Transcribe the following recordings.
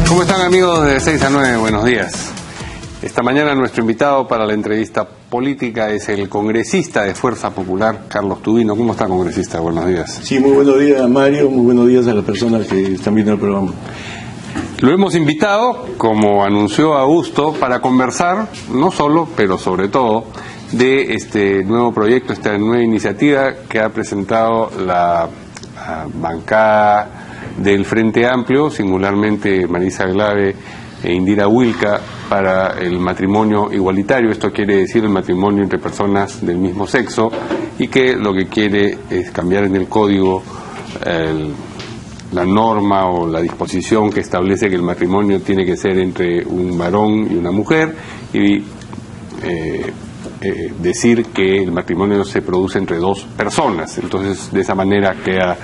¿Cómo están, amigos de 6 a 9? Buenos días. Esta mañana nuestro invitado para la entrevista política es el congresista de Fuerza Popular, Carlos Tubino. ¿Cómo está, congresista? Buenos días. Sí, muy buenos días, Mario. Muy buenos días a las personas que están viendo el programa. Lo hemos invitado, como anunció Augusto, para conversar, no solo, pero sobre todo, de este nuevo proyecto, esta nueva iniciativa que ha presentado la bancada del Frente Amplio, singularmente Marisa Glave e Indira Wilca, para el matrimonio igualitario. Esto quiere decir el matrimonio entre personas del mismo sexo, y que lo que quiere es cambiar en el código la norma o la disposición que establece que el matrimonio tiene que ser entre un varón y una mujer, y decir que el matrimonio se produce entre dos personas. Entonces, de esa manera queda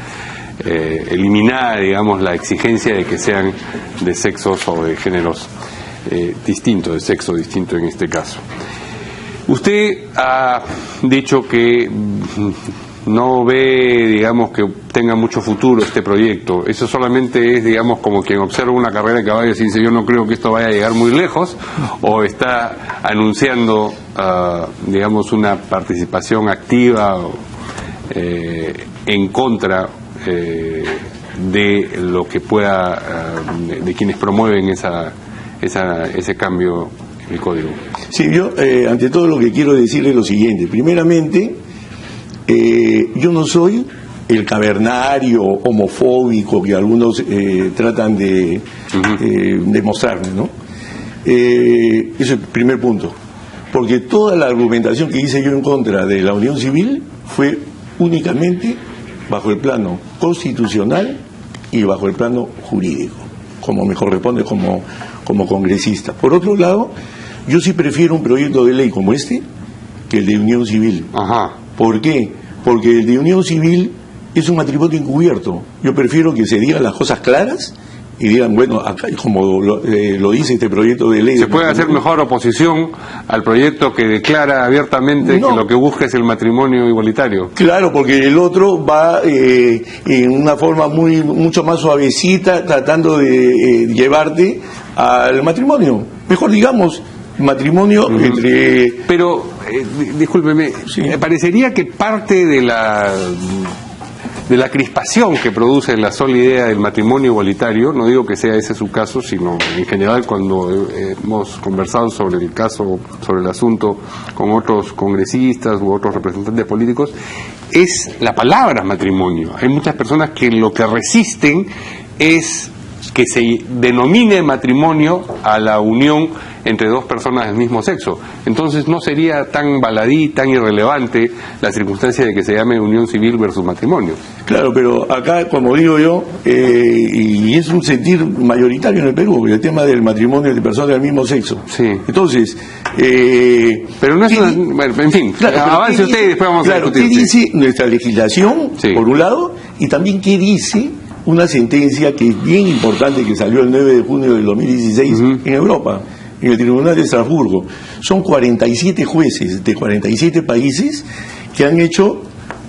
eliminada, digamos, la exigencia de que sean de sexos o de géneros distintos, de sexo distinto en este caso. Usted ha dicho que no ve, digamos, que tenga mucho futuro este proyecto. Eso solamente es, digamos, como quien observa una carrera de caballos y dice: yo no creo que esto vaya a llegar muy lejos, o está anunciando, digamos, una participación activa en contra de lo que pueda, de quienes promueven ese cambio en el código. Sí, yo ante todo lo que quiero decirle es lo siguiente. Primeramente, yo no soy el cavernario homofóbico que algunos tratan de demostrarme, ¿no? Ese es el primer punto. Porque toda la argumentación que hice yo en contra de la unión civil fue únicamente bajo el plano constitucional y bajo el plano jurídico, como me corresponde como congresista. Por otro lado, yo sí prefiero un proyecto de ley como este que el de unión civil. Ajá. ¿Por qué? Porque el de unión civil es un matrimonio encubierto. Yo prefiero que se digan las cosas claras y digan, bueno, acá, como lo dice este proyecto de ley. ¿Se puede hacer mejor oposición al proyecto que declara abiertamente que lo que busca es el matrimonio igualitario? Claro, porque el otro va en una forma mucho más suavecita, tratando de llevarte al matrimonio. Mejor digamos, matrimonio entre... Pero, discúlpeme, sí, me parecería que parte de la crispación que produce la sola idea del matrimonio igualitario, no digo que sea ese su caso, sino en general cuando hemos conversado sobre el caso, sobre el asunto con otros congresistas u otros representantes políticos, es la palabra matrimonio. Hay muchas personas que lo que resisten es que se denomine matrimonio a la unión entre dos personas del mismo sexo. Entonces no sería tan baladí, tan irrelevante la circunstancia de que se llame unión civil versus matrimonio. Claro, pero acá, como digo yo, y es un sentir mayoritario en el Perú, el tema del matrimonio de personas del mismo sexo. Sí. Entonces, pero no es una... Bueno, en fin, claro, avance usted y después vamos a discutir. ¿Qué dice nuestra legislación, por un lado, y también qué dice una sentencia que es bien importante, que salió el 9 de junio del 2016 en Europa, en el Tribunal de Estrasburgo? Son 47 jueces de 47 países que han hecho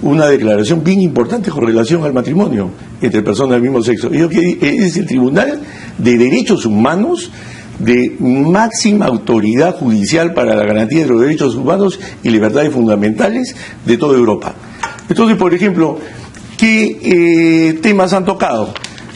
una declaración bien importante con relación al matrimonio entre personas del mismo sexo. Es el Tribunal de Derechos Humanos de máxima autoridad judicial para la garantía de los derechos humanos y libertades fundamentales de toda Europa. Entonces, por ejemplo, ¿qué temas han tocado?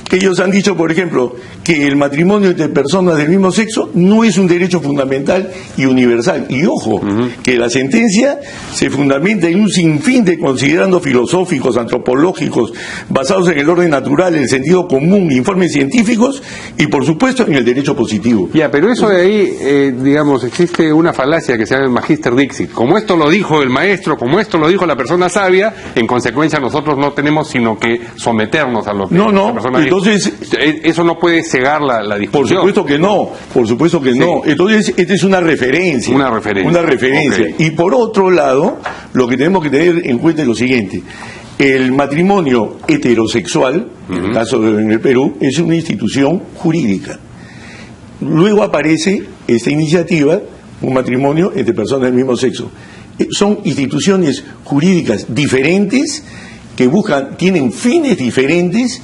Ellos han dicho, por ejemplo, que el matrimonio entre personas del mismo sexo no es un derecho fundamental y universal. Y ojo, que la sentencia se fundamenta en un sinfín de considerandos filosóficos, antropológicos, basados en el orden natural, el sentido común, informes científicos y, por supuesto, en el derecho positivo. Ya, pero eso de ahí, digamos, existe una falacia que se llama el Magister Dixit. Como esto lo dijo el maestro, como esto lo dijo la persona sabia, en consecuencia nosotros no tenemos sino que someternos a lo que la persona dijo. Entonces, eso no puede cegar la discusión. Por supuesto que no, por supuesto que no. Entonces, esta es una referencia. Una referencia. Una referencia. Okay. Y por otro lado, lo que tenemos que tener en cuenta es lo siguiente. El matrimonio heterosexual, en el caso en el Perú, es una institución jurídica. Luego aparece esta iniciativa, un matrimonio entre personas del mismo sexo. Son instituciones jurídicas diferentes que tienen fines diferentes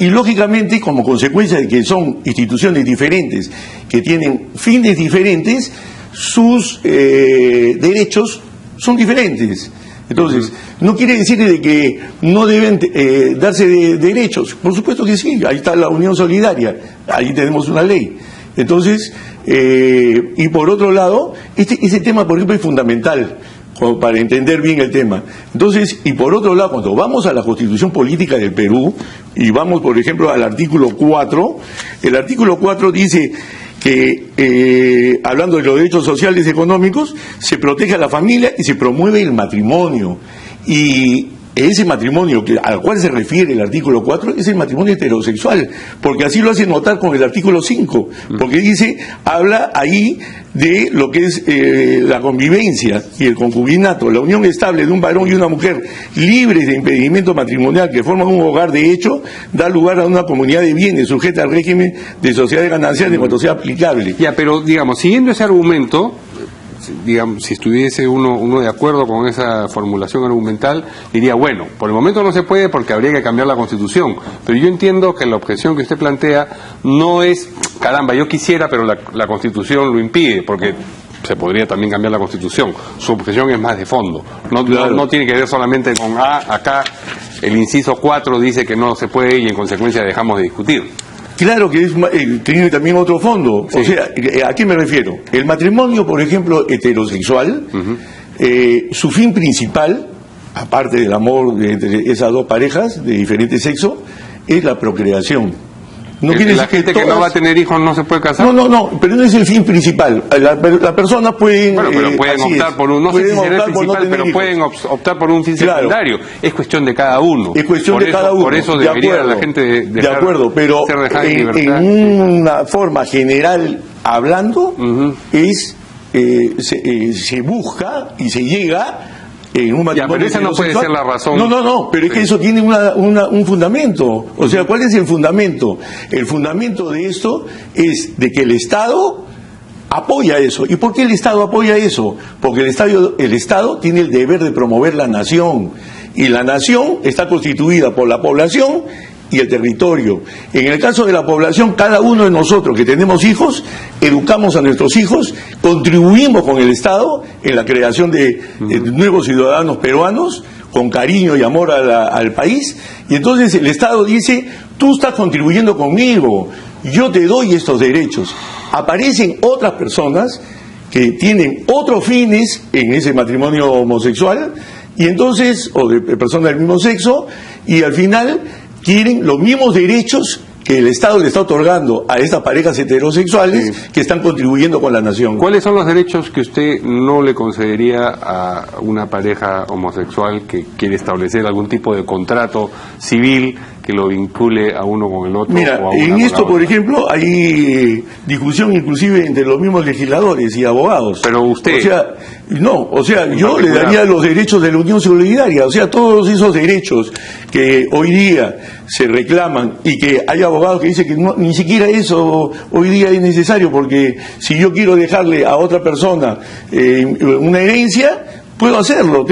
Y lógicamente, como consecuencia de que son instituciones diferentes, que tienen fines diferentes, sus derechos son diferentes. Entonces, no quiere decir de que no deben darse derechos. Por supuesto que sí, ahí está la Unión Solidaria, ahí tenemos una ley. Entonces, y por otro lado, ese tema, por ejemplo, es fundamental para entender bien el tema. Entonces, y por otro lado, cuando vamos a la Constitución Política del Perú, y vamos, por ejemplo, al artículo 4, el artículo 4 dice que, hablando de los derechos sociales y económicos, se protege a la familia y se promueve el matrimonio. Y ese matrimonio al cual se refiere el artículo 4 es el matrimonio heterosexual, porque así lo hace notar con el artículo 5, porque habla ahí de lo que es la convivencia y el concubinato, la unión estable de un varón y una mujer libres de impedimento matrimonial que forman un hogar de hecho, da lugar a una comunidad de bienes sujeta al régimen de sociedades gananciales en cuanto sea aplicable. Ya, pero digamos, siguiendo ese argumento, digamos, si estuviese uno de acuerdo con esa formulación argumental, diría, bueno, por el momento no se puede porque habría que cambiar la Constitución, pero yo entiendo que la objeción que usted plantea no es, caramba, yo quisiera, pero la Constitución lo impide, porque se podría también cambiar la Constitución. Su objeción es más de fondo, no tiene que ver solamente con, acá el inciso 4 dice que no se puede y en consecuencia dejamos de discutir. Claro que tiene también otro fondo. Sí. O sea, ¿a qué me refiero? El matrimonio, por ejemplo, heterosexual, su fin principal, aparte del amor entre esas dos parejas de diferente sexo, es la procreación. No la gente que no va a tener hijos no se puede casar. No, pero no es el fin principal. Las personas pueden... Bueno, pero pueden optar por un... No sé si será el principal, pero pueden optar por un fin secundario. Es cuestión de cada uno. Es cuestión de cada uno. Por eso debería la gente de acuerdo, pero en una forma general hablando, se busca y se llega... en un matrimonio. Ya, pero esa no puede ser la razón. No, pero es que eso tiene un fundamento. O sea, ¿cuál es el fundamento? El fundamento de esto es de que el Estado apoya eso. ¿Y por qué el Estado apoya eso? Porque el Estado tiene el deber de promover la nación. Y la nación está constituida por la población y el territorio. En el caso de la población, cada uno de nosotros que tenemos hijos, educamos a nuestros hijos, contribuimos con el Estado en la creación de nuevos ciudadanos peruanos, con cariño y amor al país, y entonces el Estado dice, tú estás contribuyendo conmigo, yo te doy estos derechos. Aparecen otras personas que tienen otros fines en ese matrimonio homosexual, y entonces, o de personas del mismo sexo, y al final quieren los mismos derechos que el Estado le está otorgando a estas parejas heterosexuales que están contribuyendo con la nación. ¿Cuáles son los derechos que usted no le concedería a una pareja homosexual que quiere establecer algún tipo de contrato civil que lo vincule a uno con el otro? Mira, o a una en esto, por ejemplo, hay discusión inclusive entre los mismos legisladores y abogados. Pero usted... yo le daría los derechos de la Unión Solidaria, o sea, todos esos derechos que hoy día se reclaman y que hay abogados que dicen que ni siquiera eso hoy día es necesario, porque si yo quiero dejarle a otra persona una herencia, puedo hacerlo.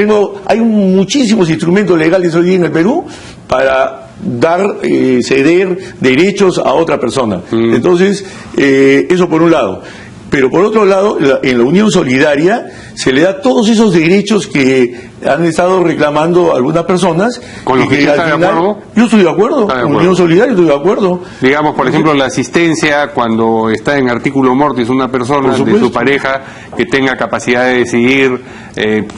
Hay muchísimos instrumentos legales hoy día en el Perú para ceder derechos a otra persona. Entonces, eso por un lado. Pero por otro lado, en la Unión Solidaria se le da todos esos derechos que han estado reclamando algunas personas. ¿Con los que usted está de acuerdo? Yo estoy de acuerdo. Unión Solidaria, estoy de acuerdo. Digamos, por ejemplo, la asistencia cuando está en artículo mortis una persona de su pareja que tenga capacidad de decidir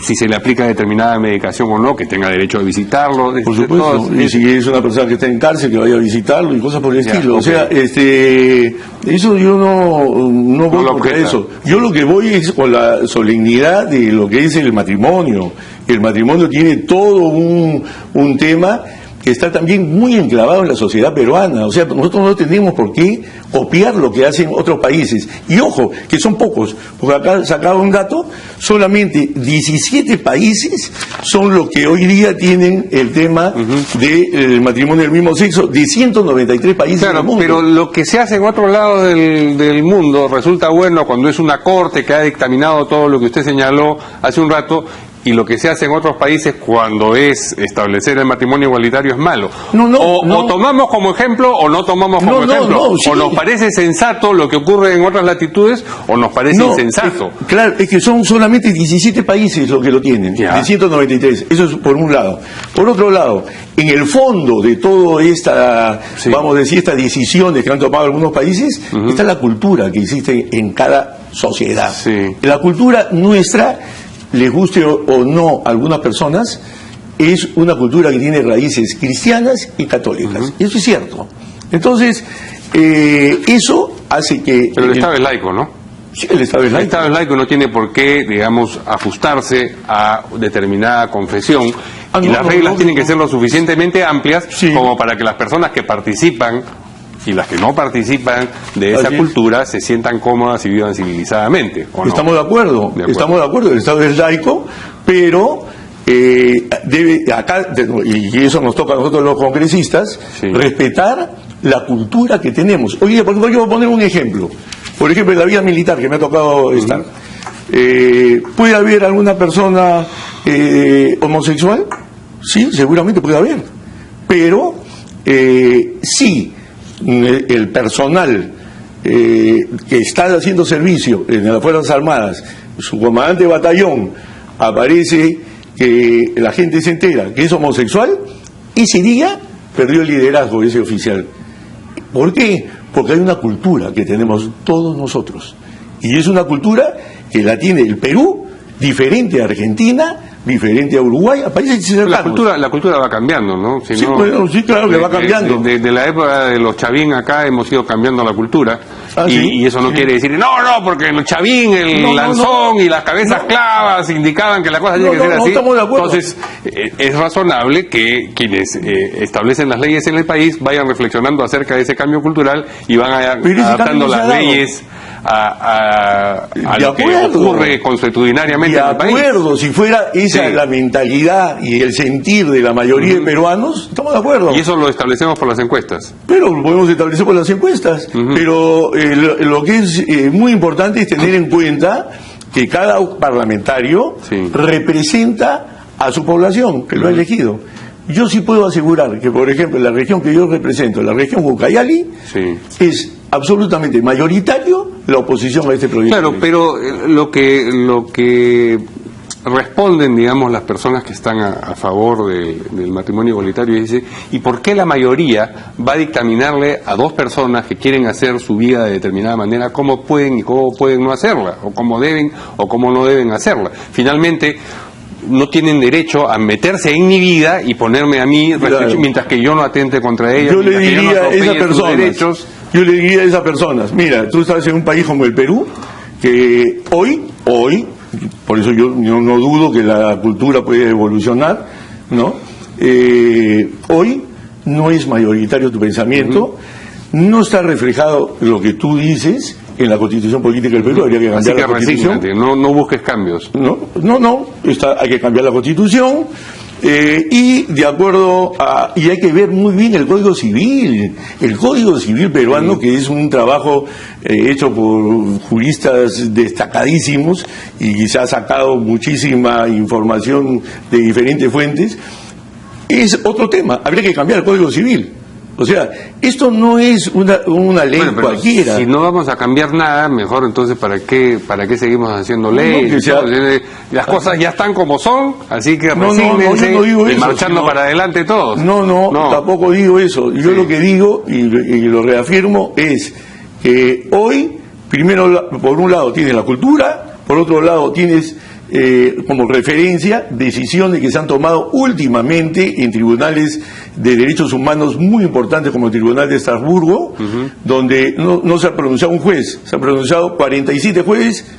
si se le aplica determinada medicación o no, que tenga derecho a visitarlo. Por supuesto. Y si es una persona que está en cárcel, que vaya a visitarlo y cosas por el estilo. O sea, eso yo no voy contra eso. Yo lo que voy es con la solemnidad de lo que es el matrimonio. El matrimonio tiene todo un tema que está también muy enclavado en la sociedad peruana. O sea, nosotros no tenemos por qué copiar lo que hacen otros países. Y ojo, que son pocos, porque acá sacaba un dato, solamente 17 países son los que hoy día tienen el tema del matrimonio del mismo sexo, de 193 países del mundo. Pero lo que se hace en otro lado del mundo resulta bueno cuando es una corte que ha dictaminado todo lo que usted señaló hace un rato, y lo que se hace en otros países cuando es establecer el matrimonio igualitario es malo. O tomamos como ejemplo o no tomamos como ejemplo. Sí. O nos parece sensato lo que ocurre en otras latitudes o nos parece insensato. Claro, es que son solamente 17 países los que lo tienen, de 193. Eso es por un lado. Por otro lado, en el fondo de toda esta, vamos a decir, estas decisiones que han tomado algunos países, está la cultura que existe en cada sociedad. Sí. La cultura nuestra, les guste o no a algunas personas, es una cultura que tiene raíces cristianas y católicas. Eso es cierto. Entonces, eso hace que... Pero el Estado es laico, ¿no? Sí, el Estado es laico. El Estado es laico y no tiene por qué, digamos, ajustarse a determinada confesión. Y las reglas tienen que ser lo suficientemente amplias como para que las personas que participan y las que no participan de esa cultura se sientan cómodas y vivan civilizadamente. Estamos de acuerdo, estamos de acuerdo, el Estado es laico, pero debe acá, y eso nos toca a nosotros los congresistas, respetar la cultura que tenemos. Oye, por ejemplo, yo voy a poner un ejemplo. Por ejemplo, en la vida militar que me ha tocado estar. ¿Puede haber alguna persona homosexual? Sí, seguramente puede haber. Pero sí, el personal que está haciendo servicio en las Fuerzas Armadas, su comandante de batallón, aparece que la gente se entera que es homosexual, ese día perdió el liderazgo de ese oficial. ¿Por qué? Porque hay una cultura que tenemos todos nosotros. Y es una cultura que la tiene el Perú, diferente a Argentina, diferente a Uruguay, a países cercanos. La cultura va cambiando, ¿no? Sí, claro que va cambiando. Desde la época de los Chavín acá hemos ido cambiando la cultura. Y eso no quiere decir, porque el Chavín, el lanzón y las cabezas clavas indicaban que la cosa tiene que ser así. Estamos de acuerdo. Entonces, es razonable que quienes establecen las leyes en el país vayan reflexionando acerca de ese cambio cultural y van adaptando las leyes a lo que ocurre consuetudinariamente en el país. De acuerdo, si fuera esa la mentalidad y el sentir de la mayoría de peruanos, estamos de acuerdo. Y eso lo establecemos por las encuestas. Pero lo podemos establecer por las encuestas. Pero lo que es muy importante es tener en cuenta que cada parlamentario representa a su población, que lo ha elegido. Yo sí puedo asegurar que, por ejemplo, la región que yo represento, la región Ucayali, es absolutamente mayoritario la oposición a este proyecto. Claro, pero lo que responden, digamos, las personas que están a favor del matrimonio igualitario y dice, ¿y por qué la mayoría va a dictaminarle a dos personas que quieren hacer su vida de determinada manera cómo pueden y cómo pueden no hacerla, o cómo deben o cómo no deben hacerla? Finalmente, no tienen derecho a meterse en mi vida y ponerme a mí mientras que yo no atente contra ellos. Yo le diría a esas personas, mira, tú estás en un país como el Perú, que hoy, por eso yo no dudo que la cultura puede evolucionar, ¿no? Hoy no es mayoritario tu pensamiento, no está reflejado lo que tú dices en la Constitución Política del Perú. Habría que cambiar la Constitución. No busques cambios. Hay que cambiar la Constitución. Y de acuerdo y hay que ver muy bien el Código Civil peruano, que es un trabajo hecho por juristas destacadísimos y se ha sacado muchísima información de diferentes fuentes. Es otro tema, habría que cambiar el Código Civil. O sea, esto no es una ley cualquiera. Si no vamos a cambiar nada, mejor entonces ¿para qué seguimos haciendo leyes? Las cosas ya están como son, así que resígnense y marchando para adelante todos. No, tampoco digo eso. Yo lo que digo, y lo reafirmo, es que hoy, primero, por un lado tienes la cultura, por otro lado tienes como referencia decisiones que se han tomado últimamente en tribunales de derechos humanos muy importantes como el Tribunal de Estrasburgo, donde no se ha pronunciado un juez, se han pronunciado 47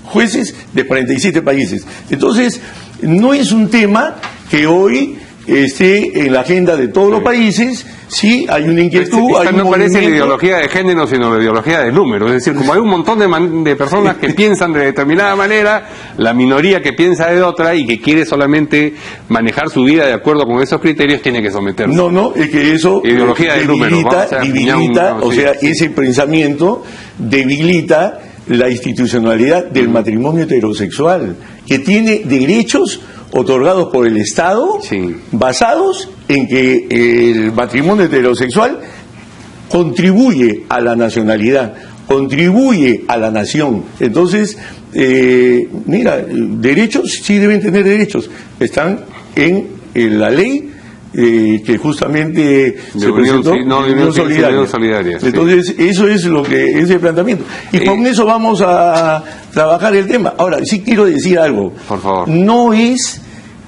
jueces de 47 países. Entonces, no es un tema que hoy esté en la agenda de todos los países. Sí, hay una inquietud. Esta no parece la ideología de género, sino la ideología de número. Es decir, como hay un montón de personas que piensan de determinada manera, la minoría que piensa de otra y que quiere solamente manejar su vida de acuerdo con esos criterios, tiene que someterse. Es que eso ideología de debilita, ese pensamiento debilita la institucionalidad del matrimonio heterosexual, que tiene derechos otorgados por el Estado, basados en que el matrimonio heterosexual contribuye a la nacionalidad, contribuye a la nación. Entonces, mira, derechos sí deben tener derechos, están en la ley que justamente se presentó, Unión Solidaria. Entonces, eso es lo que es el planteamiento. Y con eso vamos a trabajar el tema. Ahora, sí quiero decir algo. Por favor. No es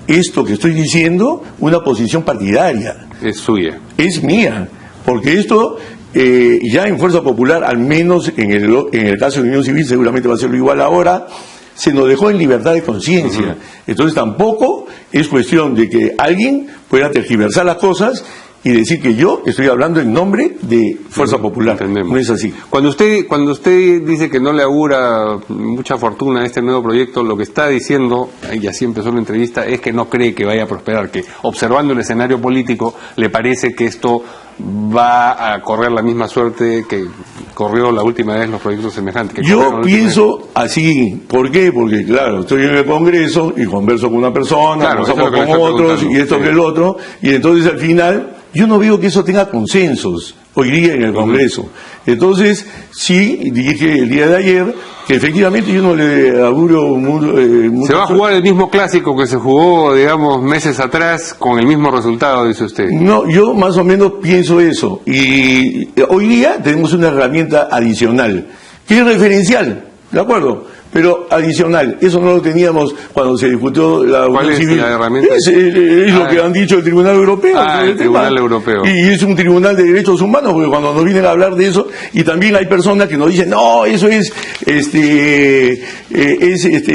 esto que estoy diciendo una posición partidaria. Es suya. Es mía. Porque esto, ya en Fuerza Popular, al menos en el caso de Unión Civil, seguramente va a ser igual ahora, se nos dejó en libertad de conciencia. Entonces tampoco es cuestión de que alguien pueda tergiversar las cosas y decir que yo estoy hablando en nombre de Fuerza Popular. Entendemos. No es así. Cuando usted dice que no le augura mucha fortuna a este nuevo proyecto, lo que está diciendo, y así empezó la entrevista, es que no cree que vaya a prosperar, que observando el escenario político le parece que esto va a correr la misma suerte que corrió la última vez los proyectos semejantes. Yo pienso así. ¿Por qué? Porque, claro, estoy en el Congreso y converso con una persona, conversamos con otros y esto que el otro, y entonces al final yo no veo que eso tenga consensos hoy día en el Congreso. Entonces, sí, dije el día de ayer que efectivamente yo no le auguro mucho. ¿Se va a jugar el mismo clásico que se jugó, digamos, meses atrás con el mismo resultado, dice usted? No, yo más o menos pienso eso. Y hoy día tenemos una herramienta adicional, que es referencial, ¿de acuerdo? Pero adicional, eso no lo teníamos cuando se discutió la Unión Civil. La herramienta? Es lo que han dicho el Tribunal Europeo. El Tribunal Europeo. Y es un tribunal de derechos humanos, porque cuando nos vienen a hablar de eso, y también hay personas que nos dicen, no, eso es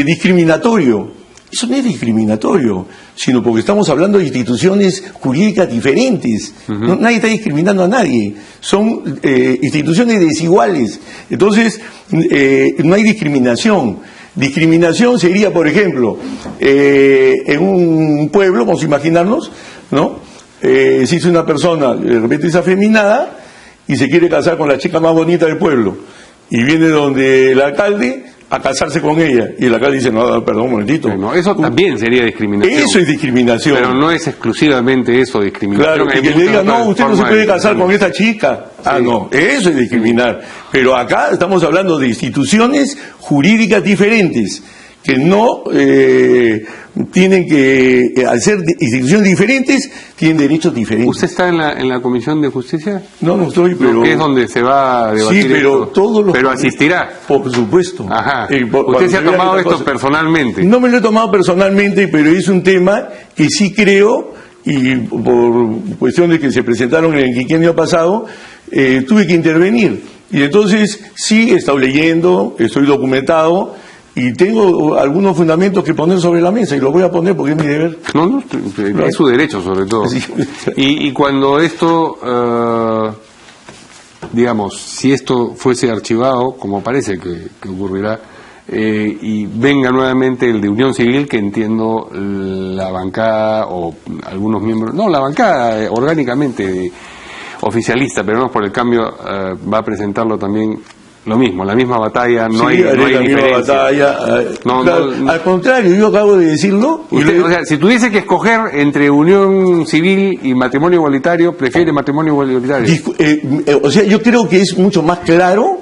discriminatorio. Eso no es discriminatorio, sino porque estamos hablando de instituciones jurídicas diferentes. Nadie está discriminando a nadie. Son instituciones desiguales. Entonces, no hay discriminación. Discriminación sería, por ejemplo, en un pueblo, vamos a imaginarnos, ¿no? Si una persona de repente es afeminada y se quiere casar con la chica más bonita del pueblo, y viene donde el alcalde a casarse con ella, y el alcalde dice, no, perdón, un momentito. No, eso también sería discriminación. Eso es discriminación. Pero no es exclusivamente eso, discriminación. Claro, y que le diga, no, usted no se puede casar con esta chica. Ah, no, eso es discriminar. Pero acá estamos hablando de instituciones jurídicas diferentes, que no tienen que, al ser instituciones diferentes, tienen derechos diferentes. ¿Usted está en la Comisión de Justicia? No, no estoy, pero... No, que es donde se va a debatir. Sí, pero esto. todos los... Pero asistirá. Por supuesto. Ajá. ¿Usted se ha tomado esto personalmente? No me lo he tomado personalmente, pero es un tema que sí creo, y por cuestiones que se presentaron en el quinquenio pasado, tuve que intervenir. Y entonces sí he estado leyendo, estoy documentado, y tengo algunos fundamentos que poner sobre la mesa, y los voy a poner porque es mi deber. No, es su derecho sobre todo. Sí. Y cuando esto, digamos, si esto fuese archivado, como parece que ocurrirá, y venga nuevamente el de Unión Civil, que entiendo la bancada o algunos miembros, no, la bancada orgánicamente oficialista, pero no por el cambio, va a presentarlo también. Lo mismo, la misma batalla, no hay diferencia. Al contrario, yo acabo de decirlo. O sea, si tuviese que escoger entre unión civil y matrimonio igualitario, prefiere matrimonio igualitario. O sea, yo creo que es mucho más claro,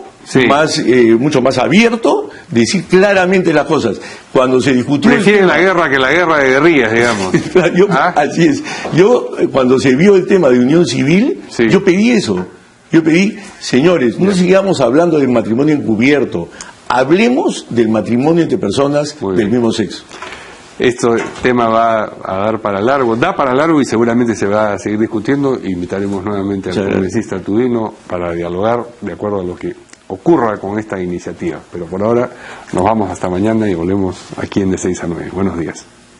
mucho más abierto, decir claramente las cosas. Cuando se discutió... Prefieren la guerra que la guerra de guerrillas, digamos. Así es. Yo, cuando se vio el tema de unión civil, yo pedí eso. Yo pedí, señores, no sigamos hablando del matrimonio encubierto, hablemos del matrimonio entre personas del mismo sexo. Este tema va a dar para largo, da para largo y seguramente se va a seguir discutiendo. Invitaremos nuevamente al congresista Artudino para dialogar de acuerdo a lo que ocurra con esta iniciativa. Pero por ahora nos vamos hasta mañana y volvemos aquí en De 6 a 9. Buenos días.